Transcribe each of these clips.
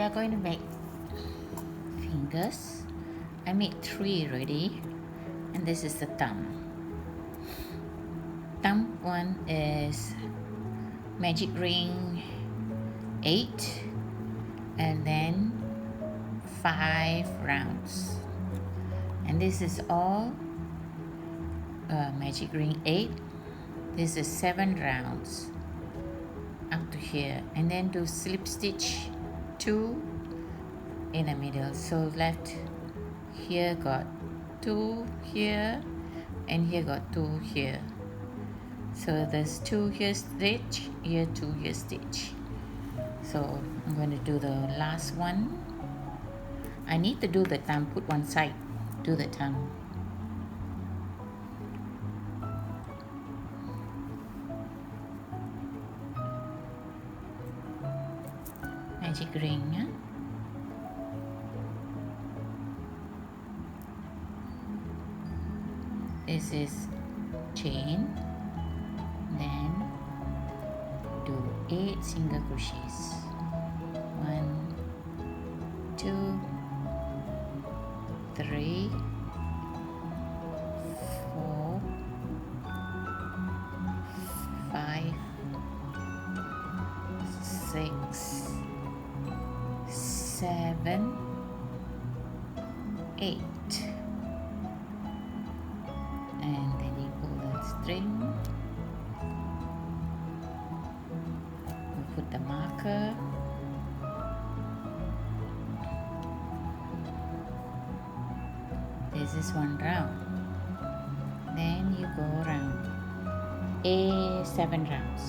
are going to make fingers. I made 3 already, and this is the thumb. Thumb one is magic ring 8 and then 5 rounds, and this is all magic ring 8. This is 7 rounds up to here, and then do slip stitch 2 in the middle. So left here got 2 here, and here got 2 here. So there's 2 here stitch, here 2 here stitch. So I'm going to do the last one. I need to do the thumb, put one side, do the thumb. Magic ring, huh? This is chain, then do 8 single crochets. 1, 2, 3, 4, 5, 6, 7, 8, and then you pull the string. You put the marker. This is 1 round. Then you go around 7 rounds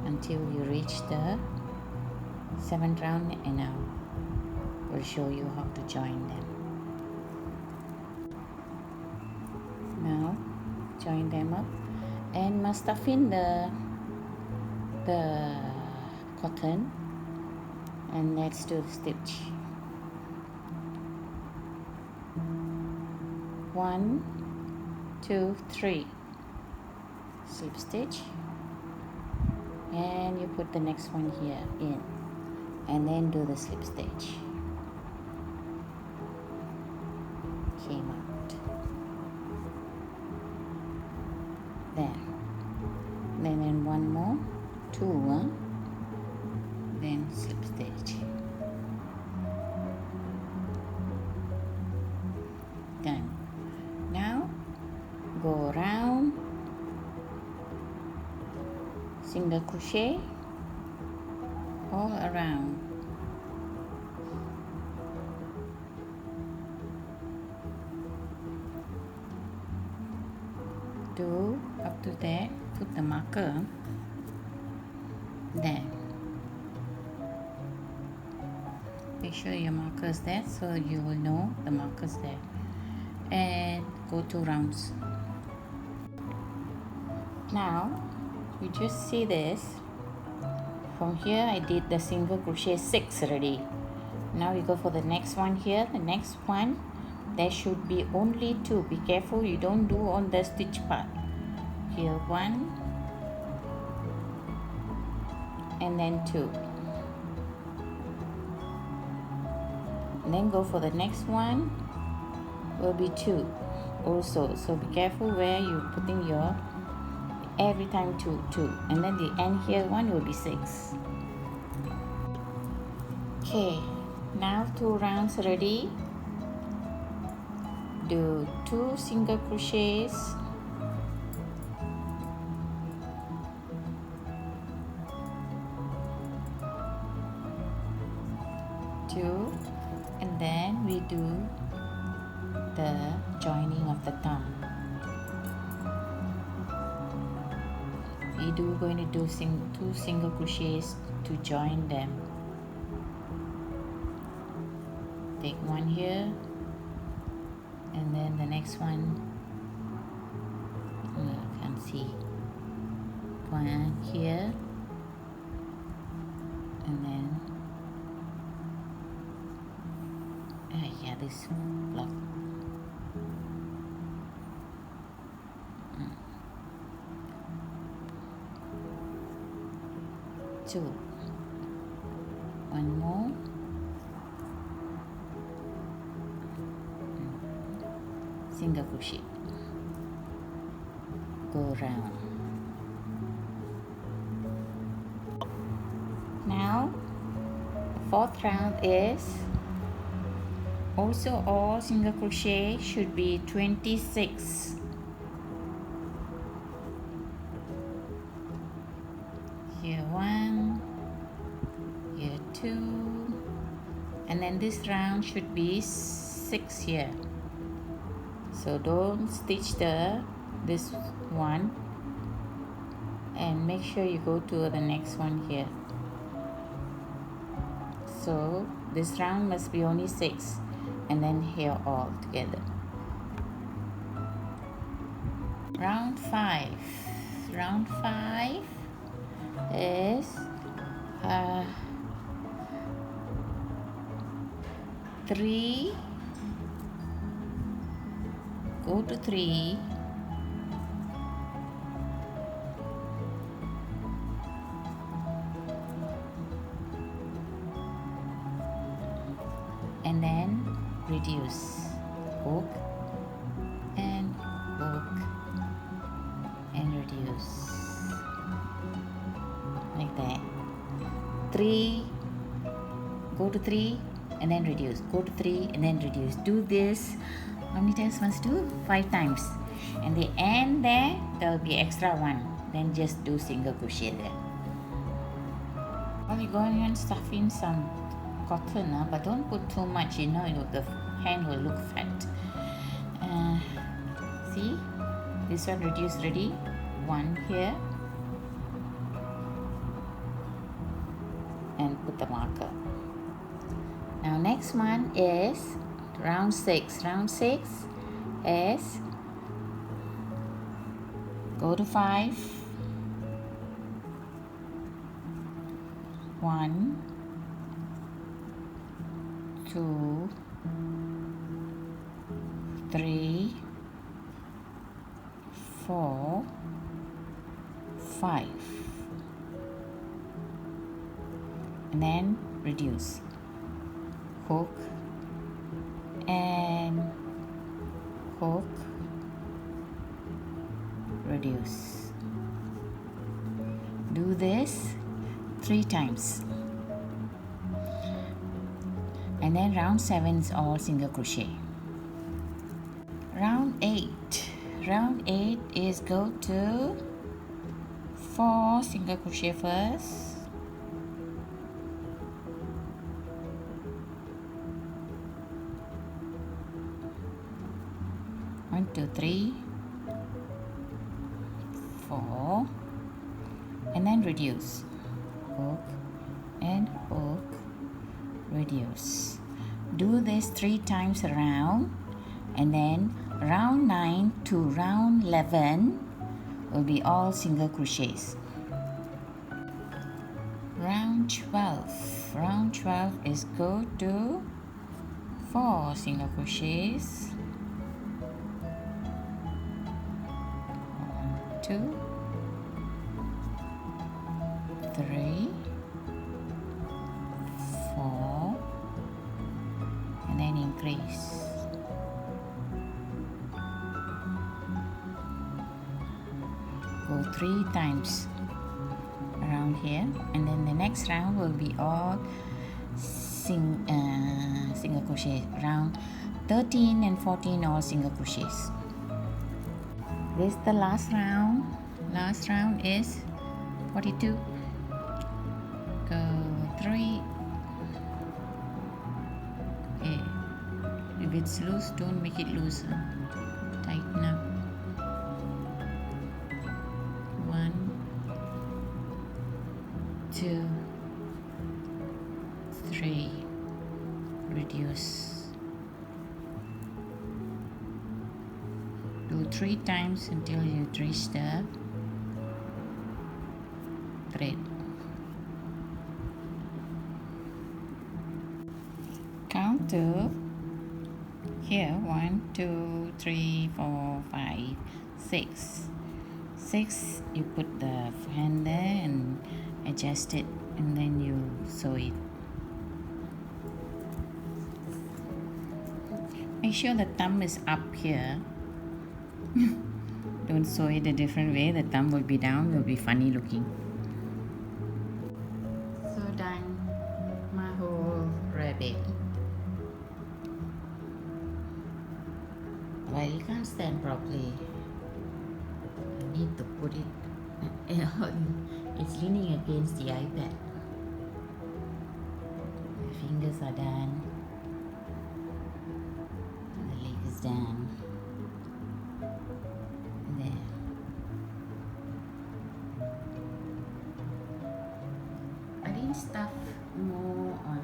until you reach the 7th round, and I will show you how to join them. Now join them up, and must stuff in the cotton, and let's do the stitch. 1, 2, 3 slip stitch, and you put the next one here in, and then do the slip stitch. Came out there, then one more, 2, then slip stitch. Done. Now go around, single crochet all around. Do up to there, put the marker there. Make sure your marker is there so you will know the marker's there, and go 2 rounds. Now you just see this. From here I did the single crochet 6 already. Now we go for the next one here. The next one, there should be only 2. Be careful you don't do on the stitch part. Here 1 and then 2. And then go for the next one, will be 2 also. So be careful where you're putting your, every time 2, 2. And then the end here one will be 6. Okay, now 2 rounds ready. Do 2 single crochets, and then we do the joining of the thumb. We do going to do 2 single crochets to join them. Take one here, and then the next one, I can't see, one here, and then yeah, this block. 2, one more, single crochet, go round. Now the fourth round is also all single crochet, should be 26. Here 1, here 2, and then this round should be 6 here. So don't stitch this one, and make sure you go to the next one here. So this round must be only 6, and then here all together. Round 5. Round 5 is 3, go to 3, and then reduce, hook and reduce, like that. 3, go to 3 and then reduce, go to 3 and then reduce. Do this, how many times must do? 5 times. And the end there will be extra one, then just do single crochet there. Well, you're going to stuff in some cotton, but don't put too much, you know, the hand will look fat. See, this one reduced ready, 1 here, and put the marker. Now next one is round 6. Round 6 is go to 5, 1, 2, 3, 4, 5, and then reduce, hook and hook, reduce. Do this 3 times, and then round 7 is all single crochet. Round 8. Round 8 is go to 4 single crochet first, one, 2, 3, 4, and then reduce, hook and hook, reduce. Do this 3 times around, and then round 9 to round 11 will be all single crochets. Round 12. Round 12 is go to 4 single crochets, 1, 2, 3, 4, and then increase. Go 3 times around here, and then the next round will be all single crochet. Round 13 and 14 all single crochets. This is the last round. Last round is 42. Go 3. Okay. If it's loose, don't make it loose. Tighten up. 1, 2, 3, reduce. Do 3 times until you reach the thread. Count to here 1, 2, 3, 4, 5, 6. 6, you put the hand there and adjust it, and then you sew it. Make sure the thumb is up here. Don't sew it a different way. The thumb will be down, will be funny looking. So done my whole rabbit. Well, you can't stand properly. I need to put it. It's leaning against the iPad. My fingers are done. The leg is done. There. I didn't stuff more on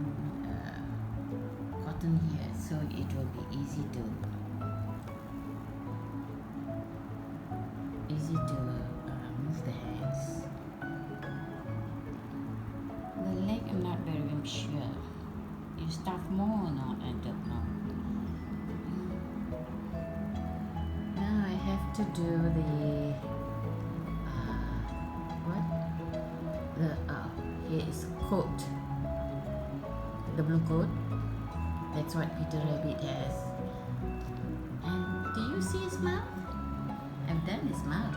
cotton here, so it will be easy to move the hands. The leg, I'm not very sure. You stuff more or not? I don't know. Now I have to do the here is coat. The blue coat. That's what Peter Rabbit has. And do you see his mouth? I've done his mouth.